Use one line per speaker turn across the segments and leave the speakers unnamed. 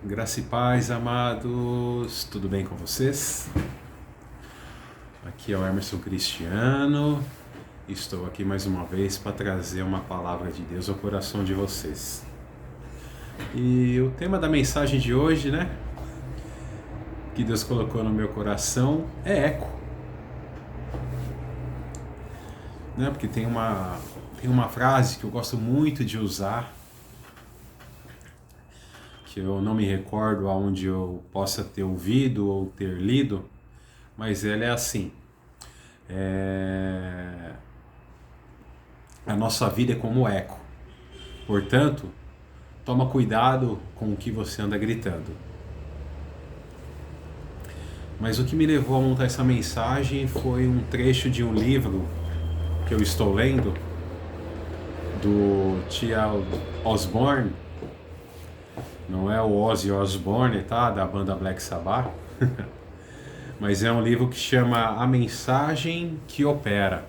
Graça e paz, amados, tudo bem com vocês? Aqui é o Emerson Cristiano, estou aqui mais uma vez para trazer uma palavra de Deus ao coração de vocês. E o tema da mensagem de hoje, né, que Deus colocou no meu coração é eco, né, porque tem uma frase que eu gosto muito de usar, que eu não me recordo aonde eu possa ter ouvido ou ter lido, mas ela é assim: a nossa vida é como eco, portanto, toma cuidado com o que você anda gritando. Mas o que me levou a montar essa mensagem foi um trecho de um livro que eu estou lendo, do T.L. Osborne. Não é o Ozzy Osbourne, tá? Da banda Black Sabbath. Mas é um livro que chama A Mensagem que Opera.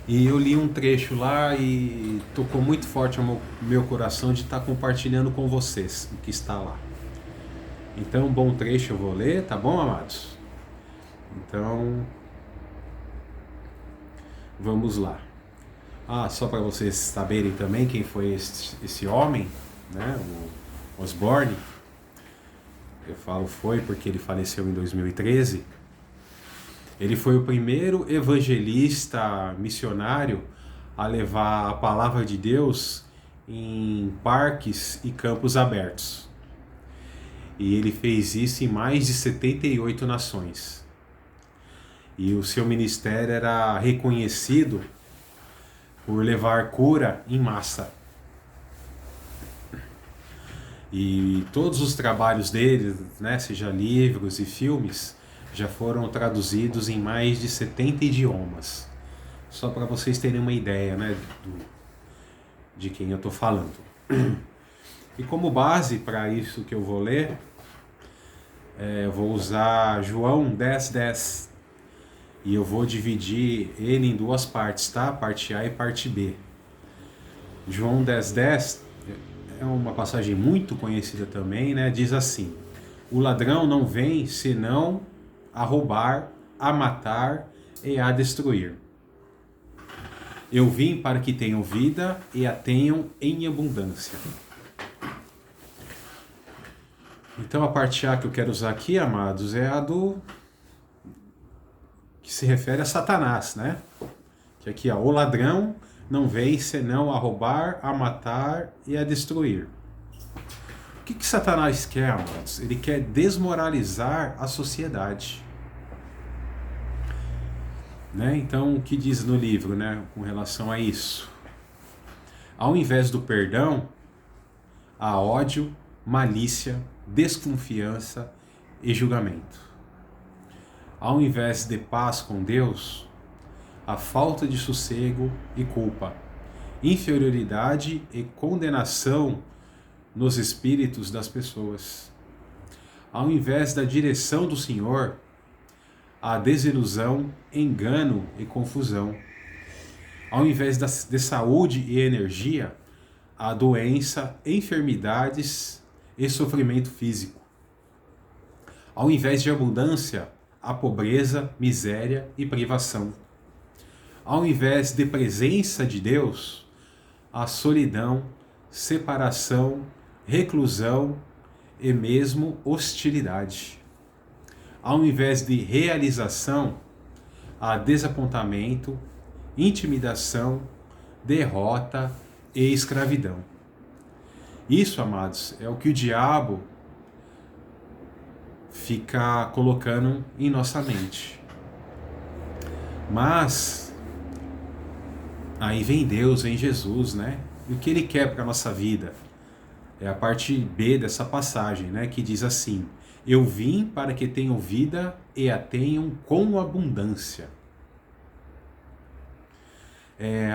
E eu li um trecho lá e tocou muito forte ao meu coração de estar compartilhando com vocês o que está lá. Então, um bom trecho eu vou ler, tá bom, amados? Então, vamos lá. Só para vocês saberem também quem foi esse homem, né? O Osborne. Eu falo foi porque ele faleceu em 2013. Ele foi o primeiro evangelista missionário a levar a palavra de Deus em parques e campos abertos. E ele fez isso em mais de 78 nações. E o seu ministério era reconhecido por levar cura em massa. E todos os trabalhos dele, né, seja livros e filmes, já foram traduzidos em mais de 70 idiomas. Só para vocês terem uma ideia, né, de quem eu estou falando. E como base para isso que eu vou ler, eu vou usar João 10:10. E eu vou dividir ele em duas partes, tá? Parte A e parte B. João 10:10 é uma passagem muito conhecida também, né? Diz assim: o ladrão não vem senão a roubar, a matar e a destruir. Eu vim para que tenham vida e a tenham em abundância. Então a parte A que eu quero usar aqui, amados, é a do que se refere a Satanás, né? Que aqui, o ladrão não vem senão a roubar, a matar e a destruir. O que Satanás quer, amados? Ele quer desmoralizar a sociedade. Né? Então, o que diz no livro, né, com relação a isso? Ao invés do perdão, há ódio, malícia, desconfiança e julgamento. Ao invés de paz com Deus, a falta de sossego e culpa, inferioridade e condenação nos espíritos das pessoas. Ao invés da direção do Senhor, a desilusão, engano e confusão. Ao invés de saúde e energia, a doença, enfermidades e sofrimento físico. Ao invés de abundância, a pobreza, miséria e privação. Ao invés de presença de Deus, a solidão, separação, reclusão e mesmo hostilidade. Ao invés de realização, há desapontamento, intimidação, derrota e escravidão. Isso, amados, é o que o diabo fica colocando em nossa mente. Mas aí vem Deus, vem Jesus, né? E o que ele quer para a nossa vida? É a parte B dessa passagem, né? Que diz assim: eu vim para que tenham vida e a tenham com abundância.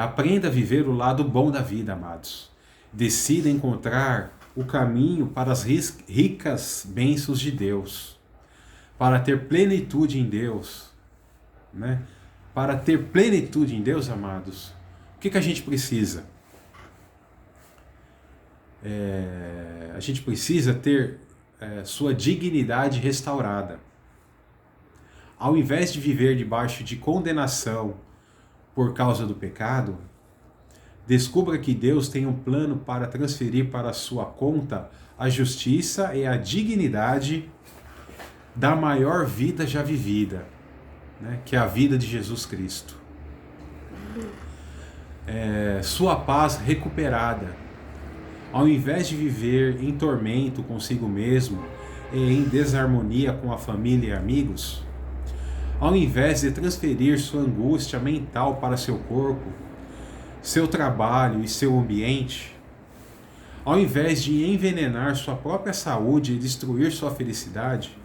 Aprenda a viver o lado bom da vida, amados. Decida encontrar o caminho para as ricas bênçãos de Deus. Para ter plenitude em Deus, né? Para ter plenitude em Deus, amados, o que a gente precisa? A gente precisa ter sua dignidade restaurada. Ao invés de viver debaixo de condenação por causa do pecado, descubra que Deus tem um plano para transferir para a sua conta a justiça e a dignidade da maior vida já vivida, né? Que é a vida de Jesus Cristo. Sua paz recuperada. Ao invés de viver em tormento consigo mesmo e em desarmonia com a família e amigos, ao invés de transferir sua angústia mental para seu corpo, seu trabalho e seu ambiente, ao invés de envenenar sua própria saúde e destruir sua felicidade,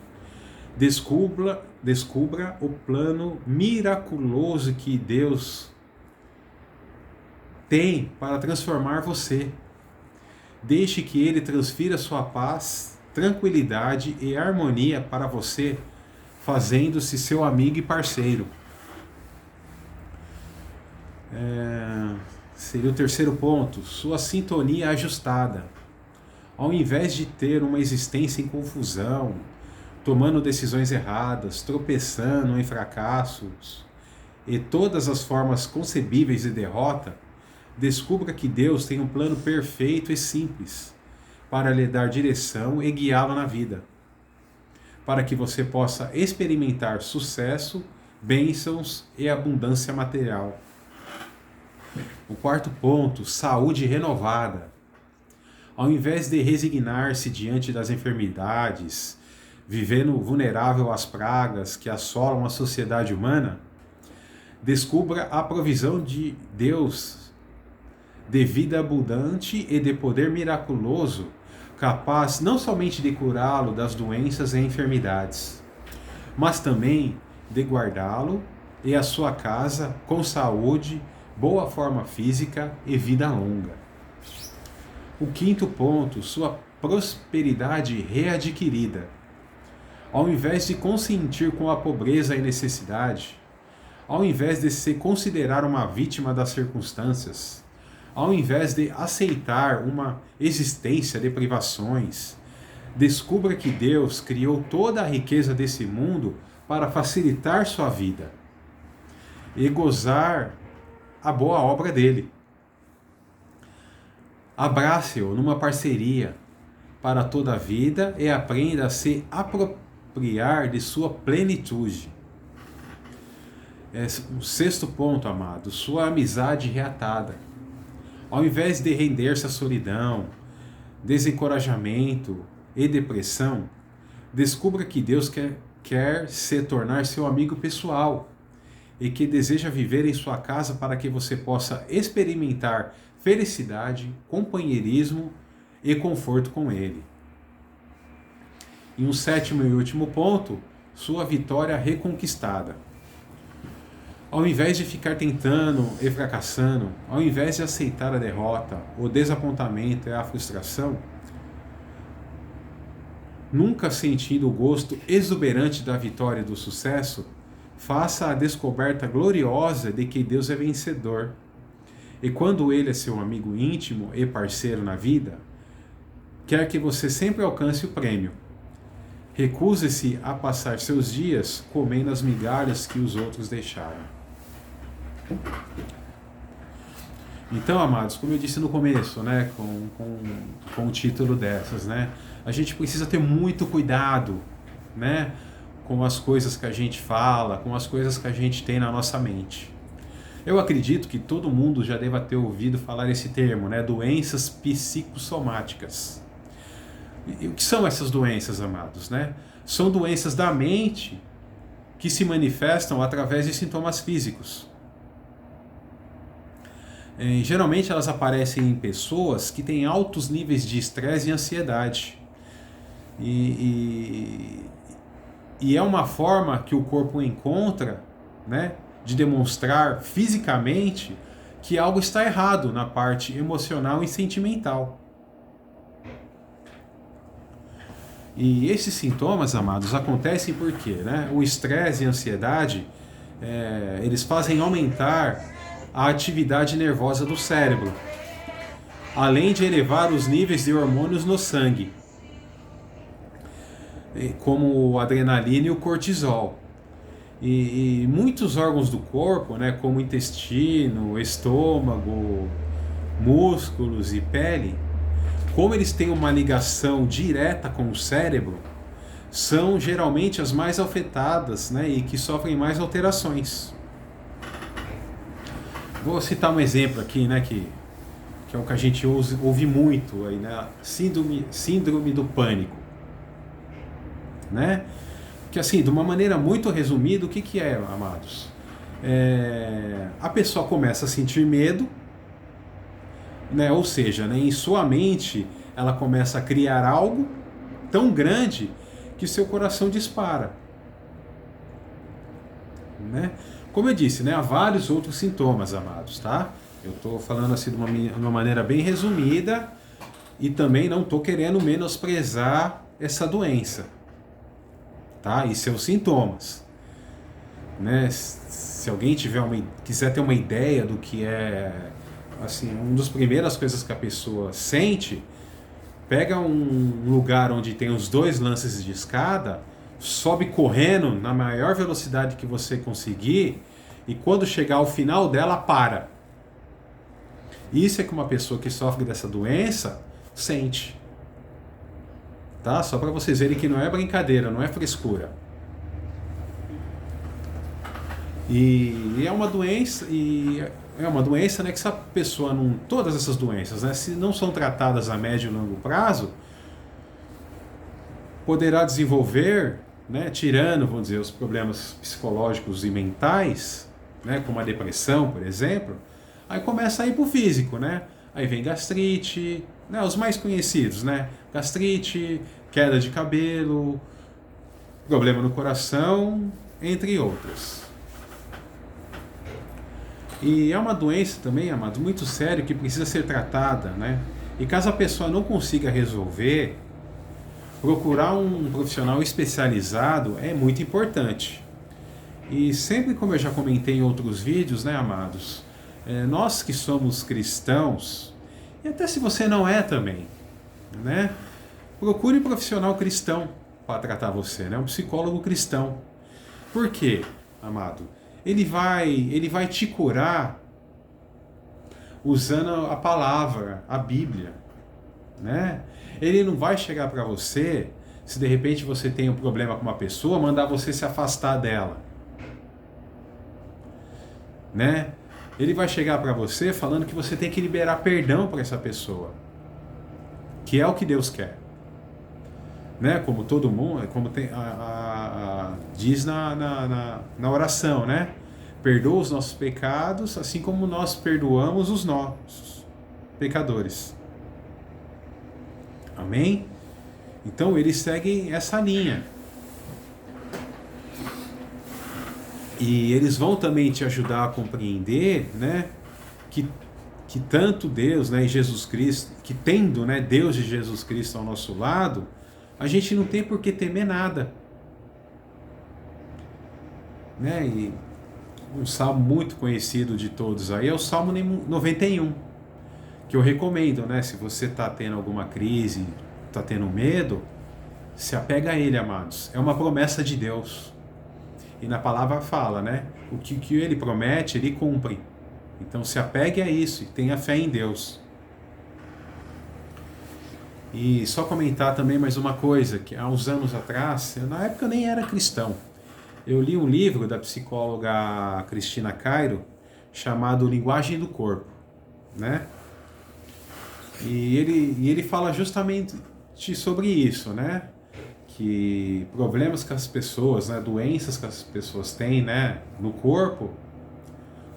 descubra o plano miraculoso que Deus tem para transformar você. Deixe que Ele transfira sua paz, tranquilidade e harmonia para você, fazendo-se seu amigo e parceiro. Seria o terceiro ponto, sua sintonia ajustada. Ao invés de ter uma existência em confusão, tomando decisões erradas, tropeçando em fracassos e todas as formas concebíveis de derrota, descubra que Deus tem um plano perfeito e simples para lhe dar direção e guiá-lo na vida, para que você possa experimentar sucesso, bênçãos e abundância material. O quarto ponto, saúde renovada. Ao invés de resignar-se diante das enfermidades, vivendo vulnerável às pragas que assolam a sociedade humana, descubra a provisão de Deus de vida abundante e de poder miraculoso, capaz não somente de curá-lo das doenças e enfermidades, mas também de guardá-lo e a sua casa com saúde, boa forma física e vida longa. O quinto ponto, sua prosperidade readquirida. Ao invés de consentir com a pobreza e necessidade, ao invés de se considerar uma vítima das circunstâncias, ao invés de aceitar uma existência de privações, descubra que Deus criou toda a riqueza desse mundo para facilitar sua vida e gozar a boa obra dele. Abrace-o numa parceria para toda a vida e aprenda a se apropriar de sua plenitude. O sexto ponto, amado, sua amizade reatada. Ao invés de render-se à solidão, desencorajamento e depressão, descubra que Deus quer se tornar seu amigo pessoal e que deseja viver em sua casa para que você possa experimentar felicidade, companheirismo e conforto com Ele. E um sétimo e último ponto, sua vitória reconquistada. Ao invés de ficar tentando e fracassando, ao invés de aceitar a derrota, o desapontamento e a frustração, nunca sentindo o gosto exuberante da vitória e do sucesso, faça a descoberta gloriosa de que Deus é vencedor. E quando Ele é seu amigo íntimo e parceiro na vida, quer que você sempre alcance o prêmio. Recuse-se a passar seus dias comendo as migalhas que os outros deixaram. Então, amados, como eu disse no começo, né, com o título dessas, né, a gente precisa ter muito cuidado, né, com as coisas que a gente fala, com as coisas que a gente tem na nossa mente. Eu acredito que todo mundo já deva ter ouvido falar esse termo, né, doenças psicossomáticas. E o que são essas doenças, amados, né? São doenças da mente que se manifestam através de sintomas físicos. Geralmente elas aparecem em pessoas que têm altos níveis de estresse e ansiedade. E é uma forma que o corpo encontra, né, de demonstrar fisicamente que algo está errado na parte emocional e sentimental. E esses sintomas, amados, acontecem porque, né, o estresse e a ansiedade, eles fazem aumentar a atividade nervosa do cérebro. além de elevar os níveis de hormônios no sangue, como o adrenalina e o cortisol. E muitos órgãos do corpo, né, como intestino, estômago, músculos e pele, como eles têm uma ligação direta com o cérebro, são geralmente as mais afetadas, né, e que sofrem mais alterações. Vou citar um exemplo aqui, né, que é o que a gente ouve muito aí, né, síndrome do pânico, né? Que assim, de uma maneira muito resumida, o que é, amados? A pessoa começa a sentir medo, né? Ou seja, né, em sua mente ela começa a criar algo tão grande que seu coração dispara, né? Como eu disse, né, há vários outros sintomas, amados, tá? Eu estou falando assim de uma maneira bem resumida e também não estou querendo menosprezar essa doença, tá? E seus sintomas, né? Se alguém quiser ter uma ideia do que é, assim, uma das primeiras coisas que a pessoa sente, pega um lugar onde tem os 2 lances de escada, sobe correndo na maior velocidade que você conseguir e quando chegar ao final dela, para. Isso é que uma pessoa que sofre dessa doença sente. Tá? Só para vocês verem que não é brincadeira, não é frescura. E é uma doença, né, que essa pessoa não, todas essas doenças, né, se não são tratadas a médio e longo prazo, poderá desenvolver, né, tirando, vamos dizer, os problemas psicológicos e mentais, né, como a depressão, por exemplo, aí começa a ir para o físico, né? Aí vem gastrite, né, os mais conhecidos, né? Gastrite, queda de cabelo, problema no coração, entre outros. E é uma doença também, amado, muito séria que precisa ser tratada, né? E caso a pessoa não consiga resolver, procurar um profissional especializado é muito importante. E sempre, como eu já comentei em outros vídeos, né, amados, nós que somos cristãos, e até se você não é também, né, procure um profissional cristão para tratar você, né, um psicólogo cristão. Por quê, amado? Ele vai te curar usando a palavra, a Bíblia, né? Ele não vai chegar para você, se de repente você tem um problema com uma pessoa, mandar você se afastar dela, né? Ele vai chegar para você falando que você tem que liberar perdão para essa pessoa, que é o que Deus quer, né? Como todo mundo, como tem, diz na oração, né? Perdoa os nossos pecados, assim como nós perdoamos os nossos pecadores. Amém? Então eles seguem essa linha. E eles vão também te ajudar a compreender, né, que tanto Deus, né, e Jesus Cristo, que tendo, né, Deus e Jesus Cristo ao nosso lado, a gente não tem por que temer nada, né? E um salmo muito conhecido de todos aí é o Salmo 91, que eu recomendo, né? Se você está tendo alguma crise, está tendo medo, se apega a ele, amados. É uma promessa de Deus. E na palavra fala, né? O que ele promete, ele cumpre. Então se apegue a isso e tenha fé em Deus. E só comentar também mais uma coisa, que há uns anos atrás, na época eu nem era cristão, eu li um livro da psicóloga Cristina Cairo, chamado Linguagem do Corpo, né? E ele fala justamente sobre isso, né? Que problemas que as pessoas, né, doenças que as pessoas têm, né, no corpo,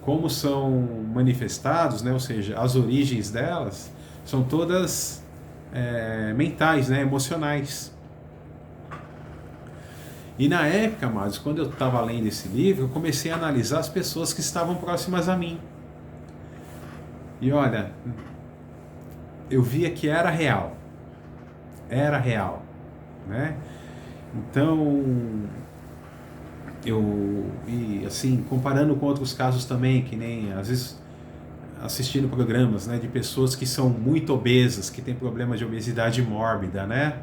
como são manifestados, né, ou seja, as origens delas, são todas mentais, né, emocionais. E na época, amados, quando eu estava lendo esse livro, eu comecei a analisar as pessoas que estavam próximas a mim. E olha, eu via que era real, né? Então, e assim, comparando com outros casos também, que nem às vezes assistindo programas, né, de pessoas que são muito obesas, que têm problema de obesidade mórbida, né?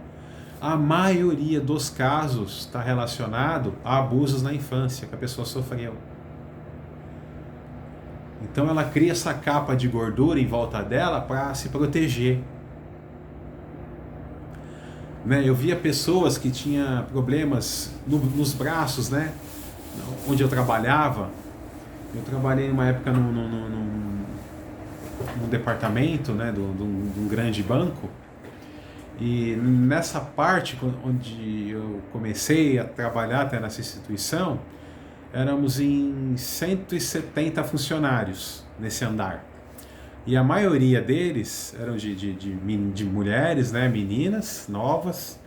A maioria dos casos está relacionado a abusos na infância que a pessoa sofreu. Então ela cria essa capa de gordura em volta dela para se proteger. Né? Eu via pessoas que tinham problemas nos braços, né? Onde eu trabalhava. Eu trabalhei uma época num departamento, né? de um grande banco. E nessa parte onde eu comecei a trabalhar até nessa instituição, éramos em 170 funcionários nesse andar. E a maioria deles eram de mulheres, né, meninas novas,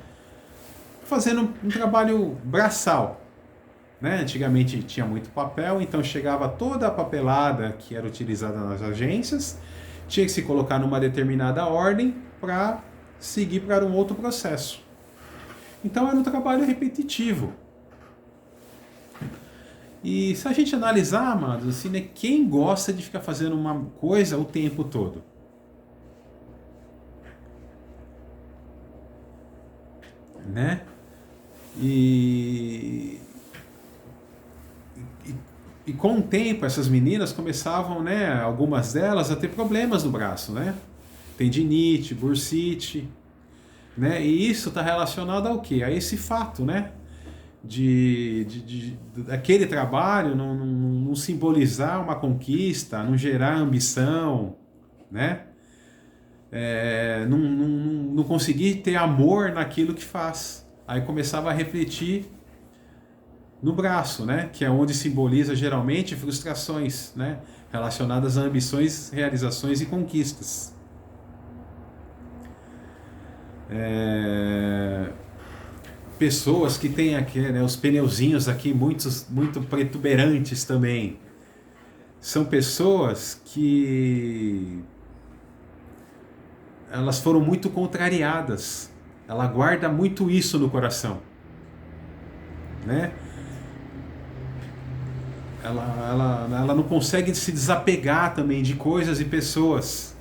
fazendo um trabalho braçal. Né? Antigamente tinha muito papel, então chegava toda a papelada que era utilizada nas agências, tinha que se colocar numa determinada ordem para seguir para um outro processo. Então era um trabalho repetitivo. E se a gente analisar, amados, assim, né, quem gosta de ficar fazendo uma coisa o tempo todo? Né? E com o tempo essas meninas começavam, né, algumas delas a ter problemas no braço, né? Tendinite, bursite, né? E isso está relacionado ao quê? A esse fato, né? Daquele trabalho não simbolizar uma conquista, não gerar ambição, né? Não conseguir ter amor naquilo que faz. Aí começava a refletir no braço, né? Que é onde simboliza geralmente frustrações, né? Relacionadas a ambições, realizações e conquistas. Pessoas que têm aqui, né, os pneuzinhos aqui muito protuberantes também. São pessoas que elas foram muito contrariadas. Ela guarda muito isso no coração, né? Ela não consegue se desapegar também de coisas e pessoas.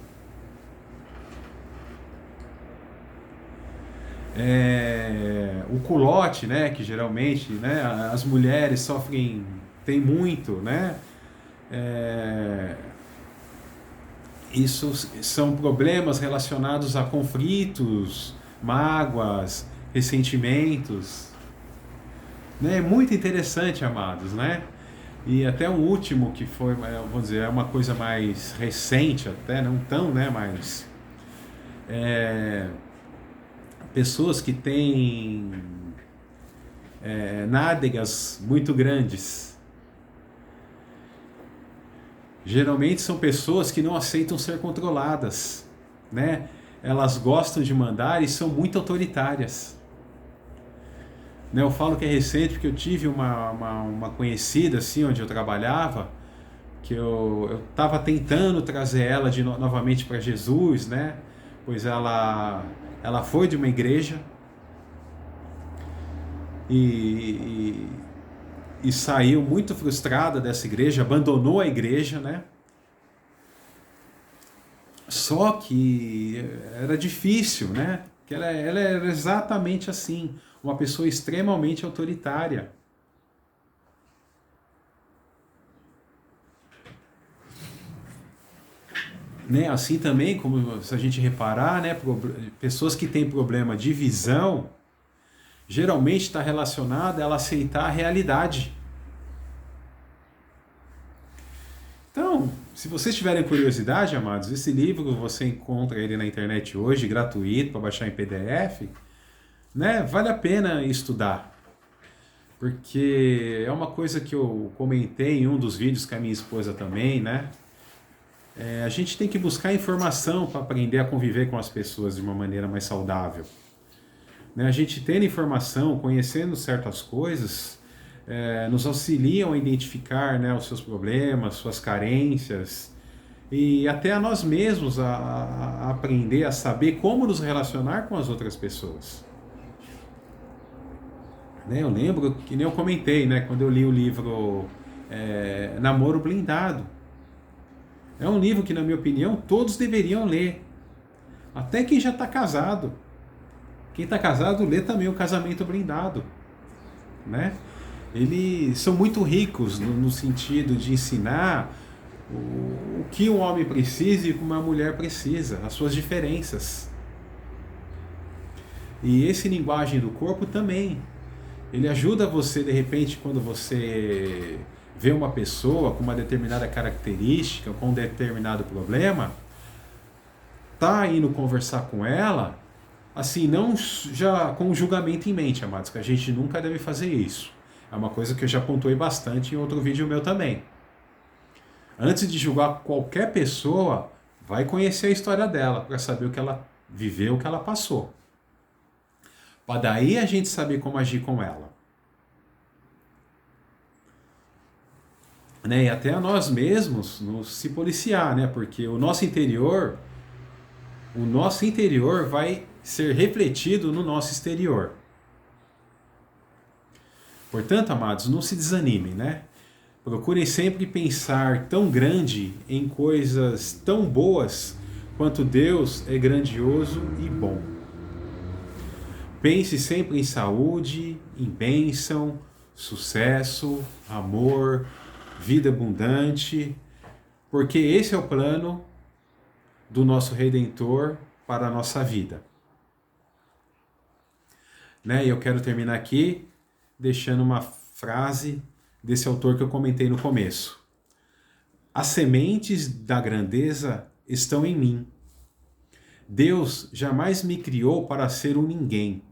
O culote, né, que geralmente, né, as mulheres sofrem, tem muito, né? Isso são problemas relacionados a conflitos, mágoas, ressentimentos, né? É muito interessante, amados, né? E até um último que foi, vamos dizer, é uma coisa mais recente até, não tão, né, mas pessoas que têm nádegas muito grandes. Geralmente são pessoas que não aceitam ser controladas, né? Elas gostam de mandar e são muito autoritárias. Né? Eu falo que é recente porque eu tive uma conhecida assim onde eu trabalhava, que eu estava tentando trazer ela novamente para Jesus, né? Pois ela foi de uma igreja e saiu muito frustrada dessa igreja, abandonou a igreja, né? Só que era difícil, né? Que ela era exatamente assim, uma pessoa extremamente autoritária. Né? Assim também, como se a gente reparar, né? Pessoas que têm problema de visão, geralmente está relacionada a ela aceitar a realidade. Então, se vocês tiverem curiosidade, amados, esse livro você encontra ele na internet hoje, gratuito, para baixar em PDF, né? Vale a pena estudar, porque é uma coisa que eu comentei em um dos vídeos com a minha esposa também, né? A gente tem que buscar informação para aprender a conviver com as pessoas de uma maneira mais saudável. Né? A gente tendo informação, conhecendo certas coisas, nos auxiliam a identificar, né, os seus problemas, suas carências, e até a nós mesmos a aprender a saber como nos relacionar com as outras pessoas. Né? Eu lembro que nem eu comentei, né, quando eu li o livro Namoro Blindado. É um livro que, na minha opinião, todos deveriam ler. Até quem já está casado. Quem está casado lê também o Casamento Blindado, né? Eles são muito ricos no sentido de ensinar o que um homem precisa e o que uma mulher precisa, as suas diferenças. E esse linguagem do corpo também. Ele ajuda você, de repente, quando você vê uma pessoa com uma determinada característica, com um determinado problema, tá indo conversar com ela, assim, não já com o julgamento em mente, amados, que a gente nunca deve fazer isso. É uma coisa que eu já pontuei bastante em outro vídeo meu também. Antes de julgar qualquer pessoa, vai conhecer a história dela, para saber o que ela viveu, o que ela passou. Para daí a gente saber como agir com ela. Né? E até a nós mesmos nos se policiar, né? Porque o nosso interior vai ser refletido no nosso exterior. Portanto, amados, não se desanimem, né? Procurem sempre pensar tão grande em coisas tão boas quanto Deus é grandioso e bom. Pense sempre em saúde, em bênção, sucesso, amor, vida abundante, porque esse é o plano do nosso Redentor para a nossa vida. Né? E eu quero terminar aqui deixando uma frase desse autor que eu comentei no começo. As sementes da grandeza estão em mim. Deus jamais me criou para ser um ninguém,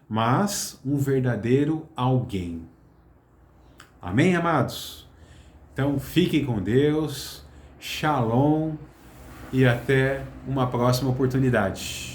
mas um verdadeiro alguém. Amém, amados? Então fiquem com Deus, shalom e até uma próxima oportunidade.